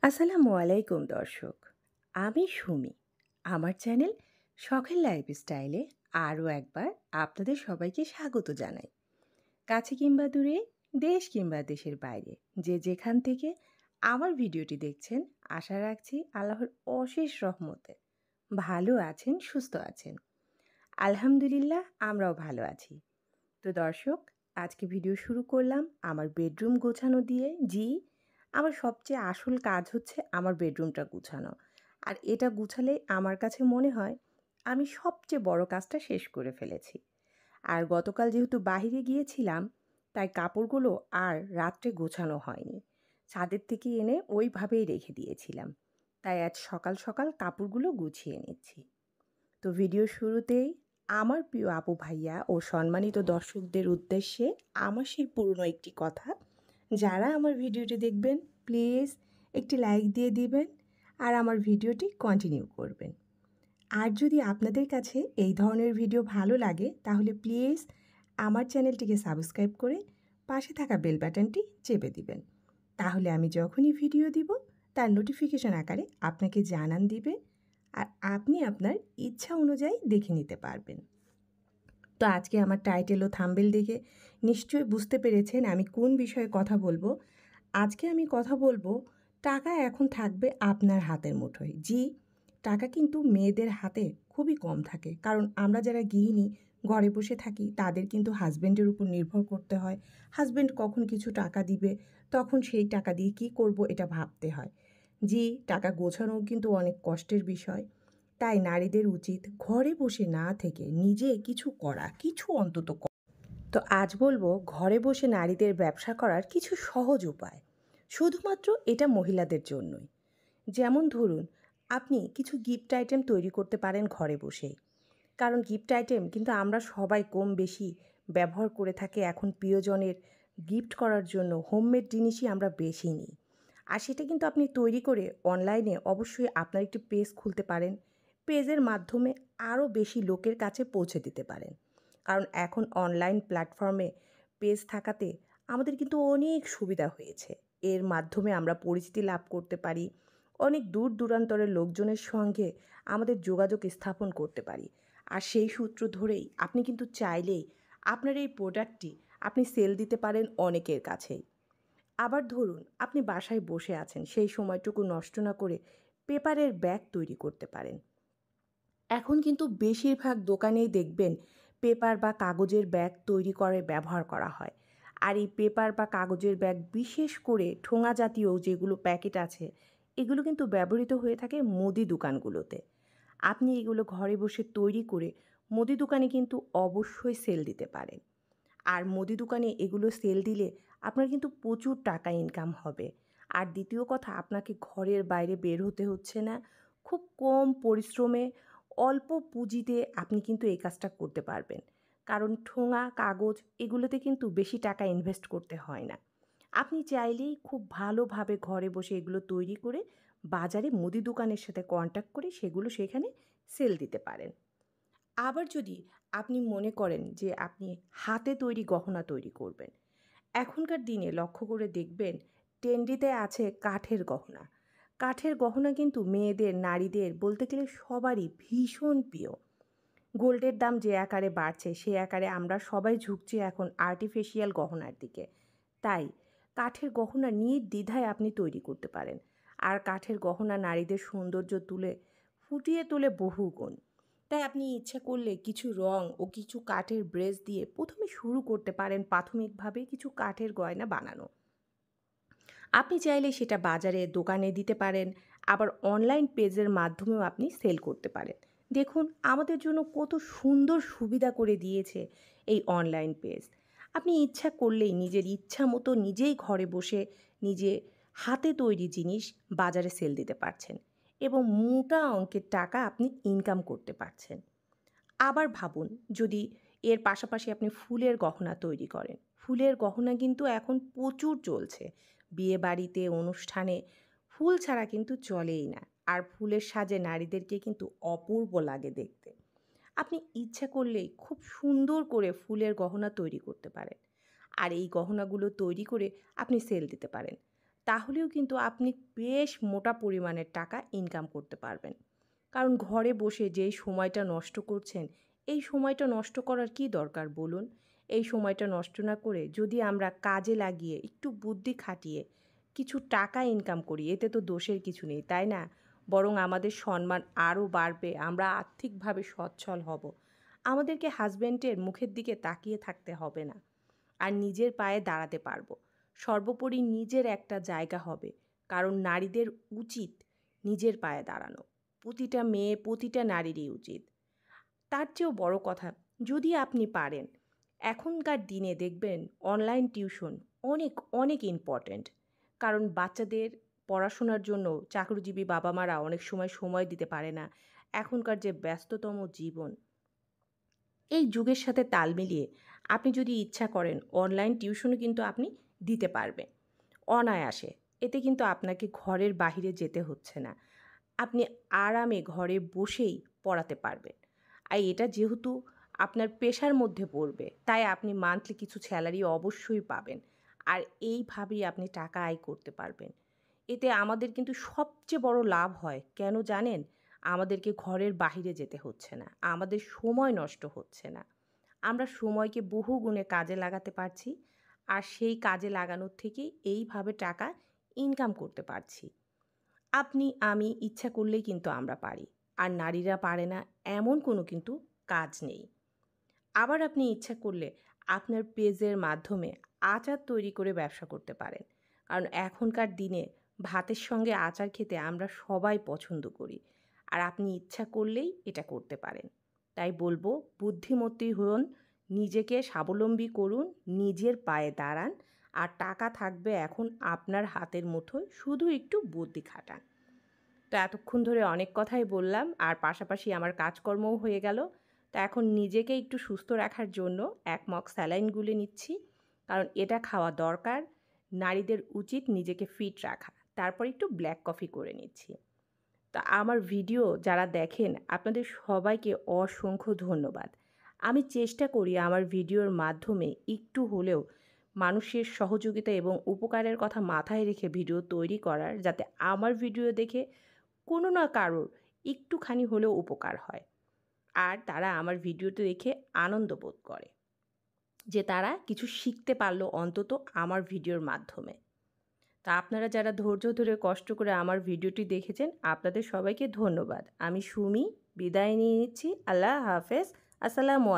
আসসালামু আলাইকুম দর্শক। আমি সুমি। আমার চ্যানেল শখের লাইফস্টাইলে আরও একবার আপনাদের সবাইকে স্বাগত জানাই। কাছে কিংবা দূরে, দেশ কিংবা দেশের বাইরে যে যেখান থেকে আমার ভিডিওটি দেখছেন, আশা রাখছি আল্লাহর অশেষ রহমতে ভালো আছেন, সুস্থ আছেন। আলহামদুলিল্লাহ আমরাও ভালো আছি। তো দর্শক, আজকে ভিডিও শুরু করলাম আমার বেডরুম গোছানো দিয়ে। জি, আমার সবচেয়ে আসল কাজ হচ্ছে আমার বেডরুমটা গুছানো। আর এটা গুছালে আমার কাছে মনে হয় আমি সবচেয়ে বড় কাজটা শেষ করে ফেলেছি। আর গতকাল যেহেতু বাহিরে গিয়েছিলাম, তাই কাপড়গুলো আর রাত্রে গোছানো হয়নি। ছাদের থেকে এনে ওইভাবেই রেখে দিয়েছিলাম। তাই আজ সকাল সকাল কাপড়গুলো গুছিয়ে নিচ্ছি। তো ভিডিও শুরুতেই আমার প্রিয় আপু ভাইয়া ও সম্মানিত দর্শকদের উদ্দেশ্যে আমার সেই পুরনো একটি কথা, যারা আমার ভিডিওটি দেখবেন প্লিজ একটি লাইক দিয়ে দিবেন আর আমার ভিডিওটি কন্টিনিউ করবেন। আর যদি আপনাদের কাছে এই ধরনের ভিডিও ভালো লাগে তাহলে প্লিজ আমার চ্যানেলটিকে সাবস্ক্রাইব করে পাশে থাকা বেল বাটনটি চেপে দিবেন। তাহলে আমি যখনই ভিডিও দিব তার নোটিফিকেশন আকারে আপনাকে জানান দিবে আর আপনি আপনার ইচ্ছা অনুযায়ী দেখে নিতে পারবেন। তো আজকে আমার টাইটেল ও থাম্বনেল দেখে নিশ্চয়ই বুঝতে পেরেছেন আমি কোন বিষয়ে কথা বলবো। আজকে আমি কথা বলবো টাকা এখন থাকবে আপনার হাতের মুঠোয়। জি, টাকা কিন্তু মেয়েদের হাতে খুবই কম থাকে, কারণ আমরা যারা গৃহিণী ঘরে বসে থাকি তাদের কিন্তু হাজব্যান্ডের উপর নির্ভর করতে হয়। হাজব্যান্ড কখন কিছু টাকা দিবে, তখন সেই টাকা দিয়ে কী করব এটা ভাবতে হয়। জি, টাকা গোছানোও কিন্তু অনেক কষ্টের বিষয়। তাই নারীদের উচিত ঘরে বসে না থেকে নিজে কিছু করা, কিছু অন্তত তো আজ বলবো ঘরে বসে নারীদের ব্যবসা করার কিছু সহজ উপায়। শুধুমাত্র এটা মহিলাদের জন্যই। যেমন ধরুন, আপনি কিছু গিফট আইটেম তৈরি করতে পারেন ঘরে বসেই। কারণ গিফট আইটেম কিন্তু আমরা সবাই কম বেশি ব্যবহার করে থাকি। এখন প্রিয়জনের গিফট করার জন্য হোমমেড জিনিসই আমরা বেশি নিই। আর সেটা কিন্তু আপনি তৈরি করে অনলাইনে অবশ্যই আপনার একটি পেজ খুলতে পারেন। পেজের মাধ্যমে আরও বেশি লোকের কাছে পৌঁছে দিতে পারেন। কারণ এখন অনলাইন প্ল্যাটফর্মে পেজ থাকাতে আমাদের কিন্তু অনেক সুবিধা হয়েছে। এর মাধ্যমে আমরা পরিচিতি লাভ করতে পারি, অনেক দূর দূরান্তরের লোকজনের সঙ্গে আমাদের যোগাযোগ স্থাপন করতে পারি। আর সেই সূত্র ধরেই আপনি কিন্তু চাইলেই আপনার এই প্রোডাক্টটি আপনি সেল দিতে পারেন অনেকের কাছেই। আবার ধরুন আপনি বাসায় বসে আছেন, সেই সময়টুকু নষ্ট না করে পেপারের ব্যাগ তৈরি করতে পারেন। এখন কিন্তু বেশিরভাগ দোকানেই দেখবেন পেপার বা কাগজের ব্যাগ তৈরি করে ব্যবহার করা হয়। আর এই পেপার বা কাগজের ব্যাগ বিশেষ করে ঠোঙা জাতীয় যেগুলো প্যাকেট আছে, এগুলো কিন্তু ব্যবহৃত হয়ে থাকে মুদি দোকানগুলোতে। আপনি এগুলো ঘরে বসে তৈরি করে মুদি দোকানে কিন্তু অবশ্যই সেল দিতে পারেন। আর মুদি দোকানে এগুলো সেল দিলে আপনার কিন্তু প্রচুর টাকা ইনকাম হবে। আর দ্বিতীয় কথা, আপনাকে ঘরের বাইরে বের হতে হচ্ছে না। খুব কম পরিশ্রমে অল্প পুঁজিতে আপনি কিন্তু এই কাজটা করতে পারবেন। কারণ ঠোঙা, কাগজ এগুলোতে কিন্তু বেশি টাকা ইনভেস্ট করতে হয় না। আপনি চাইলেই খুব ভালোভাবে ঘরে বসে এগুলো তৈরি করে বাজারে মুদি দোকানের সাথে কন্ট্যাক্ট করে সেগুলো সেখানে সেল দিতে পারেন। আবার যদি আপনি মনে করেন যে আপনি হাতে তৈরি গহনা তৈরি করবেন, এখনকার দিনে লক্ষ্য করে দেখবেন ট্রেন্ডিতে আছে কাঠের গহনা। কাঠের গহনা কিন্তু মেয়েদের, নারীদের বলতে গেলে সবারই ভীষণ প্রিয়। গোল্ডের দাম যে আকারে বাড়ছে সে আকারে আমরা সবাই ঝুঁকছি এখন আর্টিফিশিয়াল গহনার দিকে। তাই কাঠের গহনা নির্দ্বিধায় আপনি তৈরি করতে পারেন। আর কাঠের গহনা নারীদের সৌন্দর্য ফুটিয়ে তোলে বহুগুণ। তাই আপনি ইচ্ছা করলে কিছু রং ও কিছু কাঠের ব্রেস দিয়ে প্রথমে শুরু করতে পারেন প্রাথমিকভাবে কিছু কাঠের গয়না বানানো। আপনি চাইলে সেটা বাজারে, দোকানে দিতে পারেন। আবার অনলাইন পেজের মাধ্যমেও আপনি সেল করতে পারেন। দেখুন আমাদের জন্য কত সুন্দর সুবিধা করে দিয়েছে এই অনলাইন পেজ। আপনি ইচ্ছা করলেই নিজের ইচ্ছা মতো নিজেই ঘরে বসে নিজে হাতে তৈরি জিনিস বাজারে সেল দিতে পারছেন এবং মোটা অঙ্কের টাকা আপনি ইনকাম করতে পারছেন। আবার ভাবুন, যদি এর পাশাপাশি আপনি ফুলের গহনা তৈরি করেন। ফুলের গহনা কিন্তু এখন প্রচুর চলছে। বিয়েবাড়িতে, অনুষ্ঠানে ফুল ছাড়া কিন্তু চলেই না। আর ফুলের সাজে নারীদেরকে কিন্তু অপূর্ব লাগে দেখতে। আপনি ইচ্ছা করলেই খুব সুন্দর করে ফুলের গহনা তৈরি করতে পারেন। আর এই গহনাগুলো তৈরি করে আপনি সেল দিতে পারেন। তাহলেও কিন্তু আপনি বেশ মোটা পরিমাণের টাকা ইনকাম করতে পারবেন। কারণ ঘরে বসে যেই সময়টা নষ্ট করছেন, এই সময়টা নষ্ট করার কী দরকার বলুন? এই সময়টা নষ্ট না করে যদি আমরা কাজে লাগিয়ে একটু বুদ্ধি খাটিয়ে কিছু টাকা ইনকাম করি, এতে তো দোষের কিছু নেই, তাই না? বরং আমাদের সম্মান আরও বাড়বে, আমরা আর্থিকভাবে সচ্ছল হব। আমাদেরকে হাসব্যান্ডের মুখের দিকে তাকিয়ে থাকতে হবে না। আর নিজের পায়ে দাঁড়াতে পারবো। সর্বোপরি নিজের একটা জায়গা হবে। কারণ নারীদের উচিত নিজের পায়ে দাঁড়ানো। প্রতিটা মেয়ে, প্রতিটা নারীরই উচিত। তার চেয়েও বড় কথা, যদি আপনি পারেন, এখনকার দিনে দেখবেন অনলাইন টিউশন অনেক অনেক ইম্পর্ট্যান্ট। কারণ বাচ্চাদের পড়াশোনার জন্য চাকরিজীবী বাবা মারা অনেক সময় সময় দিতে পারে না। এখনকার যে ব্যস্ততম জীবন, এই যুগের সাথে তাল মিলিয়ে আপনি যদি ইচ্ছা করেন অনলাইন টিউশনও কিন্তু আপনি দিতে পারবেন অনায়াসে। এতে কিন্তু আপনাকে ঘরের বাহিরে যেতে হচ্ছে না। আপনি আরামে ঘরে বসেই পড়াতে পারবেন। আর এটা যেহেতু আপনার পেশার মধ্যে পড়বে, তাই আপনি মান্থলি কিছু স্যালারি অবশ্যই পাবেন। আর এইভাবেই আপনি টাকা আয় করতে পারবেন। এতে আমাদের কিন্তু সবচেয়ে বড় লাভ হয়, কেন জানেন? আমাদেরকে ঘরের বাহিরে যেতে হচ্ছে না। আমাদের সময় নষ্ট হচ্ছে না। আমরা সময়কে বহু গুণে কাজে লাগাতে পারছি। আর সেই কাজে লাগানোর থেকেই এইভাবে টাকা ইনকাম করতে পারছি। আপনি, আমি ইচ্ছা করলেই কিন্তু আমরা পারি। আর নারীরা পারে না এমন কোনো কিন্তু কাজ নেই। আবার আপনি ইচ্ছা করলে আপনার পেজের মাধ্যমে আচার তৈরি করে ব্যবসা করতে পারেন। কারণ এখনকার দিনে ভাতের সঙ্গে আচার খেতে আমরা সবাই পছন্দ করি। আর আপনি ইচ্ছা করলেই এটা করতে পারেন। তাই বলবো, বুদ্ধিমতী হন, নিজেকে স্বাবলম্বী করুন, নিজের পায়ে দাঁড়ান। আর টাকা থাকবে এখন আপনার হাতের মুঠোয়, শুধু একটু বুদ্ধি খাটান। তো এতক্ষণ ধরে অনেক কথাই বললাম, আর পাশাপাশি আমার কাজকর্মও হয়ে গেল। তো এখন নিজেকে একটু সুস্থ রাখার জন্য ১ মগ স্যালাইন গুলে নিচ্ছি। কারণ এটা খাওয়া দরকার। নারীদের উচিত নিজেকে ফিট রাখা। তারপর একটু ব্ল্যাক কফি করে নিচ্ছি। তা আমার ভিডিও যারা দেখেন, আপনাদের সবাইকে অসংখ্য ধন্যবাদ। আমি চেষ্টা করি আমার ভিডিওর মাধ্যমে একটু হলেও মানুষের সহযোগিতা এবং উপকারের কথা মাথায় রেখে ভিডিও তৈরি করার, যাতে আমার ভিডিও দেখে কোনো না কারোর একটুখানি হলেও উপকার হয়। আর তারা আমার ভিডিওটি দেখে আনন্দ বোধ করে যে তারা কিছু শিখতে পারলো অন্তত আমার ভিডিওর মাধ্যমে। তা আপনারা যারা ধৈর্য ধরে কষ্ট করে আমার ভিডিওটি দেখেছেন, আপনাদের সবাইকে ধন্যবাদ। আমি সুমি, বিদায় নিয়ে নিচ্ছি। আল্লাহ হাফেজ। আসসালামু আলাইকুম।